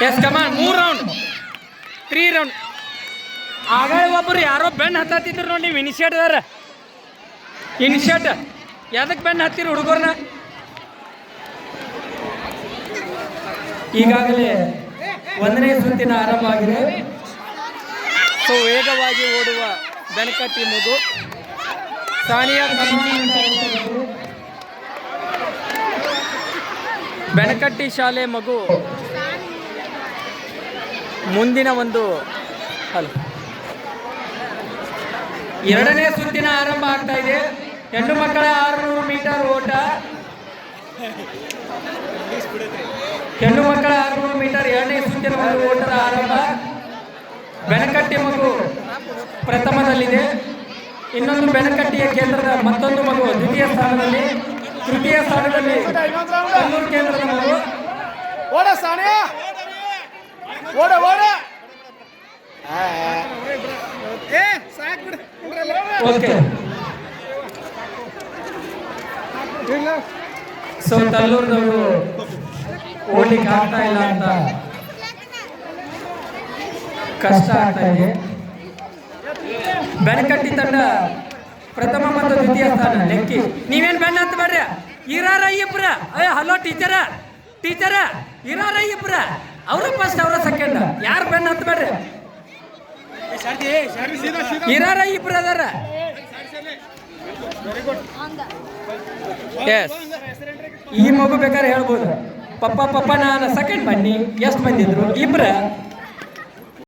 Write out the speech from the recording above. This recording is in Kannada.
Yes come on 3 round 3 round. ಆಗ ಒಬ್ಬರು ಯಾರೋ ಬೆನ್ನು ಹತ್ತಿದ್ರು ನೋಡಿ ನೀವು ಇನಿಷಿಯೇಟ್ದಾರ ಇನಿಷಿಯೇಟ್ ಯಾವ್ದಕ್ಕೆ ಬೆನ್ನು ಹತ್ತಿರ ಹುಡುಗರನ್ನ. ಈಗಾಗಲೇ 1ನೇ ಸುತ್ತಿನ ಆರಂಭ ಆಗಿದೆ. ಸೊ ವೇಗವಾಗಿ ಓಡುವ ಬೆನಕಟ್ಟಿ ಮಗು ಸಾನಿಯಾ ಬೆನಕಟ್ಟಿ ಶಾಲೆ ಮಗು ಮುಂದಿನ ಒಂದು 2ನೇ ಸುತ್ತಿನ ಆರಂಭ ಆಗ್ತಾ ಇದೆ. ಹೆಣ್ಣು ಮಕ್ಕಳ 600 ಮೀಟರ್ ಓಟ. ಹೆಣ್ಣು ಮಕ್ಕಳ 600 ಮೀಟರ್ 2ನೇ ಸುತ್ತಿನ ಒಂದು ಓಟದ ಆರಂಭ. ಬೆನಕಟ್ಟಿ ಮಗು ಪ್ರಥಮದಲ್ಲಿದೆ. ಇನ್ನೊಂದು ಬೆನಕಟ್ಟಿಯ ಕೇಂದ್ರದ ಮತ್ತೊಂದು ಮಗು ದ್ವಿತೀಯ ಸ್ಥಾನದಲ್ಲಿ. ತೃತೀಯ ಸ್ಥಾನದಲ್ಲಿ ಕಲ್ಲೂರು ಕೇಂದ್ರದ ಮಗು. ಓಕೆ. ಸೊ ತಲ್ಲೂರ್ದವರು ಓಡ್ಲಿಕ್ಕೆ ಆಗ್ತಾ ಇಲ್ಲ ಅಂತ ಕಷ್ಟ ಆಗ್ತಾ ಇದೆ. ಬೆನಕಟ್ಟಿ ತಂಡ ಪ್ರಥಮ ಮತ್ತು ದ್ವಿತೀಯ ಸ್ಥಾನ. ಲೆಕ್ಕಿ ನೀವೇನು ಬೆನ್ನ ಹತ್ತ ಬೇಡ್ರಿ. ಇರಾರ ಇಬ್ರ ಹಲೋ ಟೀಚರ ಇರಾರ ಇಬ್ರ ಅವ್ರ ಫಸ್ಟ್ ಅವರ ಸೆಕೆಂಡ್. ಯಾರು ಬೆನ್ನ ಹತ್ತ ಬೇಡ್ರಿ. ಇರಾರ ಇಬ್ರು ಅದಾರ. ಎಸ್ ಈ ಮಗು ಬೇಕಾದ್ರೆ ಹೇಳ್ಬೋದು ಪಪ್ಪ ನಾನು ಸೆಕೆಂಡ್ ಬನ್ನಿ. ಎಷ್ಟು ಬಂದಿದ್ರು? ಇಬ್ರ